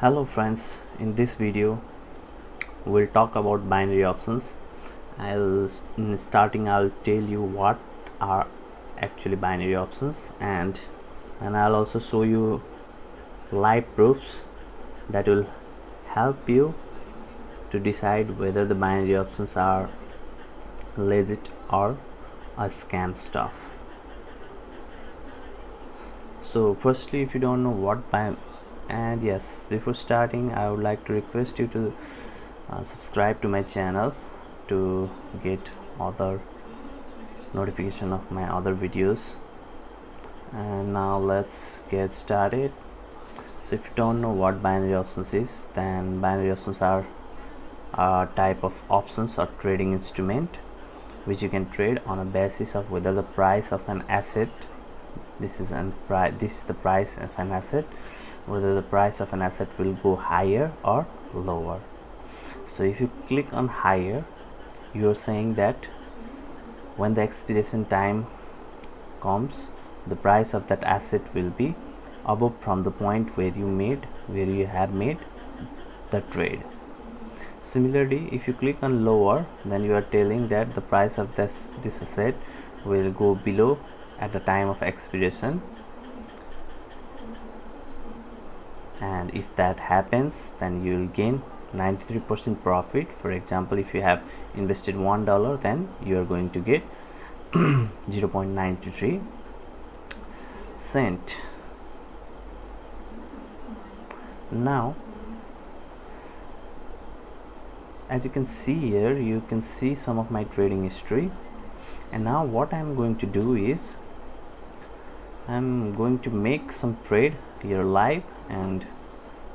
Hello friends, in this video we'll talk about binary options. In starting I'll tell you what are actually binary options and I'll also show you live proofs that will help you to decide whether the binary options are legit or a scam stuff. So firstly, if you don't know what and yes, before starting I would like to request you to subscribe to my channel to get other notification of my other videos. And now let's get started. So if you don't know what binary options is, then binary options are a type of options or trading instrument which you can trade on a basis of whether the price of an asset, this is the price of an asset, whether the price of an asset will go higher or lower. So if you click on higher, you are saying that when the expiration time comes, the price of that asset will be above from the point where you have made the trade. Similarly, if you click on lower, then you are telling that the price of this asset will go below at the time of expiration, and if that happens, then you will gain 93% profit. For example, if you have invested $1, then you are going to get 0.93 cent. Now as you can see here, you can see some of my trading history, and now what I'm going to do is I'm going to make some trade here live, and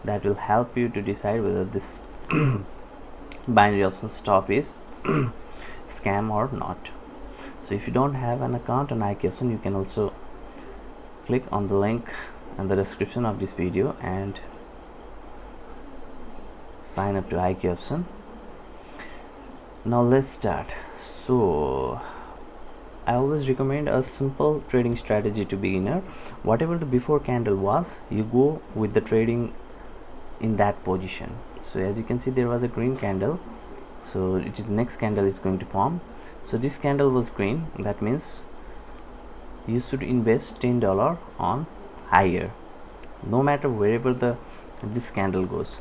that will help you to decide whether this binary option stuff is scam or not. So if you don't have an account on iKoption, you can also click on the link in the description of this video and sign up to iKoption. Now let's start. So I always recommend a simple trading strategy to beginner. Whatever the before candle was, you go with the trading in that position. So as you can see, there was a green candle, so it is the next candle is going to form. So this candle was green, that means you should invest $10 on higher, no matter wherever this candle goes.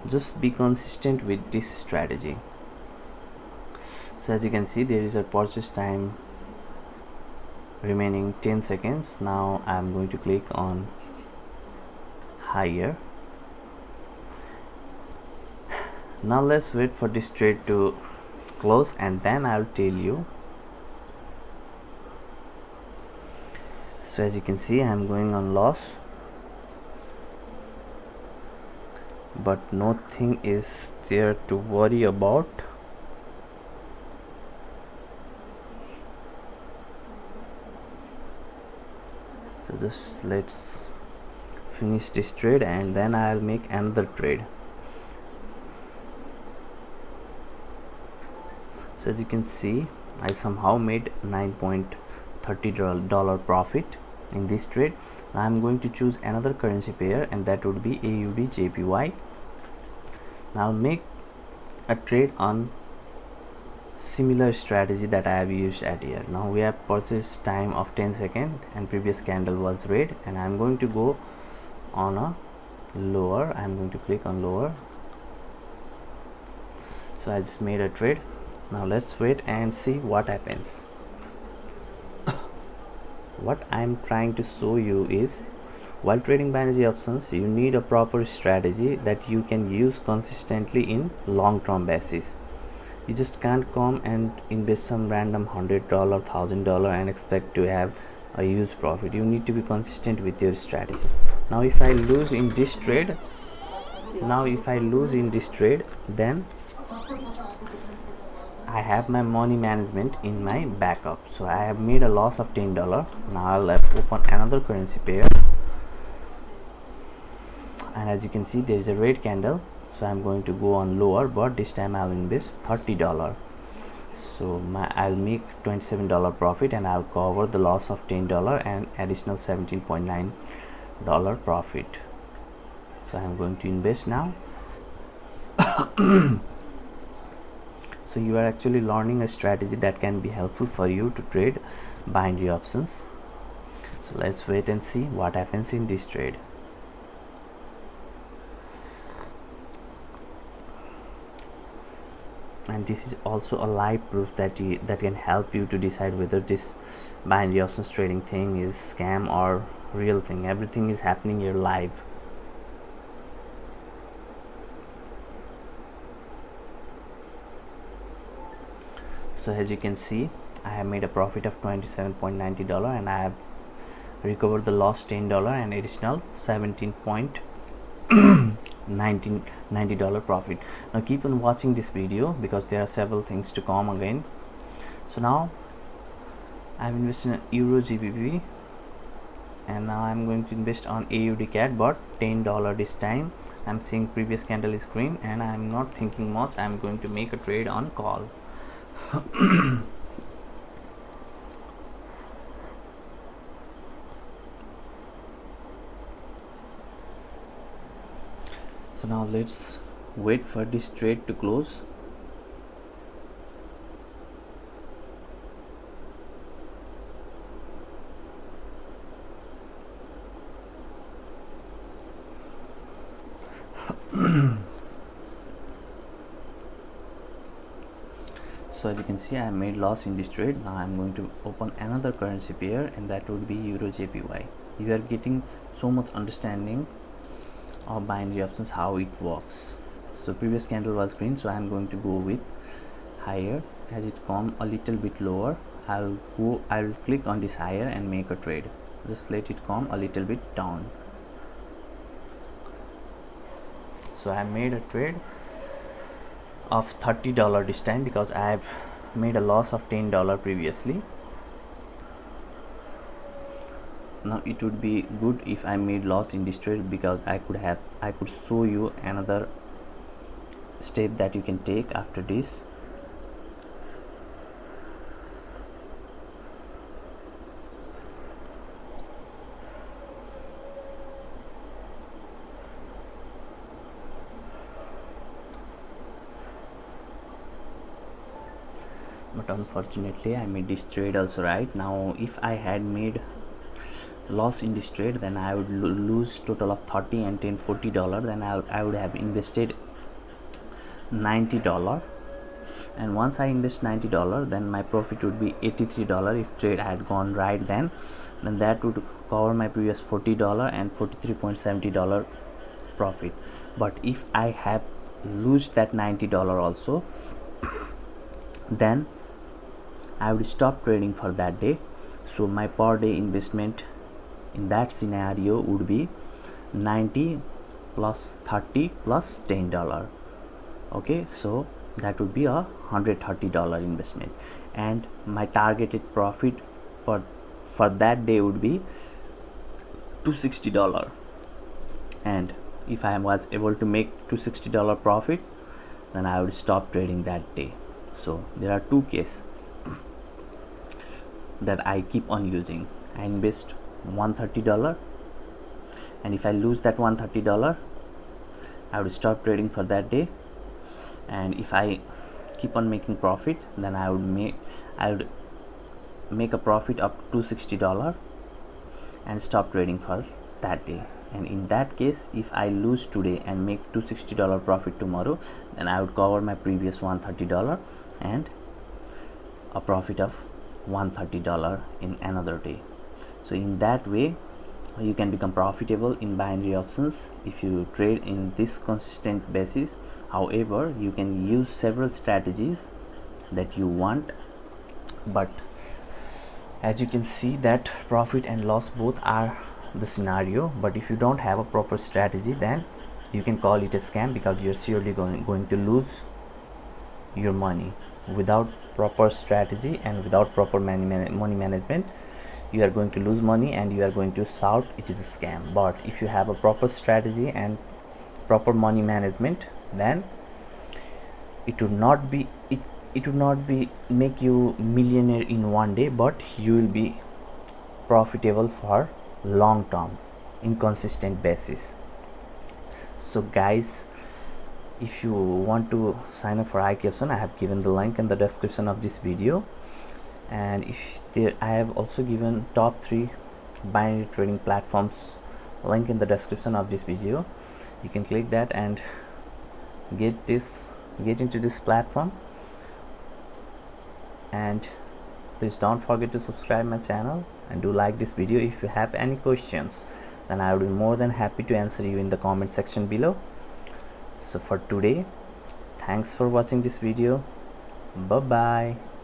Just be consistent with this strategy. So as you can see, there is a purchase time remaining 10 seconds. Now I am going to click on higher. Now let's wait for this trade to close, and then I'll tell you. So as you can see, I'm going on loss, but nothing is there to worry about. So just let's finish this trade and then I'll make another trade. So as you can see, I somehow made $9.30 profit in this trade. I'm going to choose another currency pair, and that would be AUD JPY. Now I'll make a trade on similar strategy that I have used at here. Now we have purchase time of 10 seconds and previous candle was red, and I'm going to go on a lower. I'm going to click on lower. So I just made a trade. Now let's wait and see what happens. What I'm trying to show you is, while trading binary options, you need a proper strategy that you can use consistently in long-term basis. You just can't come and invest some random $100, $1,000 and expect to have a huge profit. You need to be consistent with your strategy. Now if I lose in this trade, then I have my money management in my backup. So I have made a loss of $10. Now I'll open another currency pair, and as you can see, there is a red candle. So I'm going to go on lower, but this time I'll invest $30. So I'll make $27 profit, and I'll cover the loss of $10 and additional $17.9 profit. So I'm going to invest now. So you are actually learning a strategy that can be helpful for you to trade binary options. So let's wait and see what happens in this trade. And this is also a live proof that can help you to decide whether this binary options trading thing is scam or real thing. Everything is happening here live. So as you can see, I have made a profit of $27.90 and I have recovered the lost $10 and additional $17.90 profit. Now keep on watching this video because there are several things to come again. So now I've invested in Euro GBP and now I'm going to invest on AUD CAD, but $10 this time. I'm seeing previous candle is green and I'm not thinking much. I'm going to make a trade on call. So now let's wait for this trade to close. So as you can see, I made loss in this trade. Now I'm going to open another currency pair and that would be Euro JPY. You are getting so much understanding of binary options, how it works. So previous candle was green, so I'm going to go with higher. As it come a little bit lower, I'll click on this higher and make a trade. Just let it come a little bit down. So I made a trade of $30 this time because I have made a loss of $10 previously. Now it would be good if I made loss in this trade because I could show you another step that you can take after this. But unfortunately I made this trade also right. Now if I had made loss in this trade, then I would lose total of 30 and 10 $40. Then I would have invested $90, and once I invest $90, then my profit would be $83 if trade had gone right. Then that would cover my previous $40 and $43.70 profit. But if I have lose that $90 also, then I would stop trading for that day. So my per day investment in that scenario would be 90 plus 30 plus $10. Okay, so that would be a $130 investment, and my targeted profit for that day would be $260. And if I was able to make $260 profit, then I would stop trading that day. So there are two cases that I keep on using. I invest $130, and if I lose that $130, I would stop trading for that day. And if I keep on making profit, then I would make a profit of $260 and stop trading for that day. And in that case, if I lose today and make $260 profit tomorrow, then I would cover my previous $130 and a profit of $130 in another day. So in that way you can become profitable in binary options if you trade in this consistent basis. However, you can use several strategies that you want, but as you can see that profit and loss both are the scenario. But if you don't have a proper strategy, then you can call it a scam because you're surely going to lose your money. Without proper strategy and without proper money management, you are going to lose money and you are going to shout it is a scam. But if you have a proper strategy and proper money management, then it would not be make you millionaire in one day, but you will be profitable for long term in consistent basis. So guys, if you want to sign up for iCapson, I have given the link in the description of this video, and if there I have also given top 3 binary trading platforms link in the description of this video. You can click that and get into this platform. And please don't forget to subscribe my channel and do like this video. If you have any questions, then I will be more than happy to answer you in the comment section below. So for today, thanks for watching this video. Bye bye.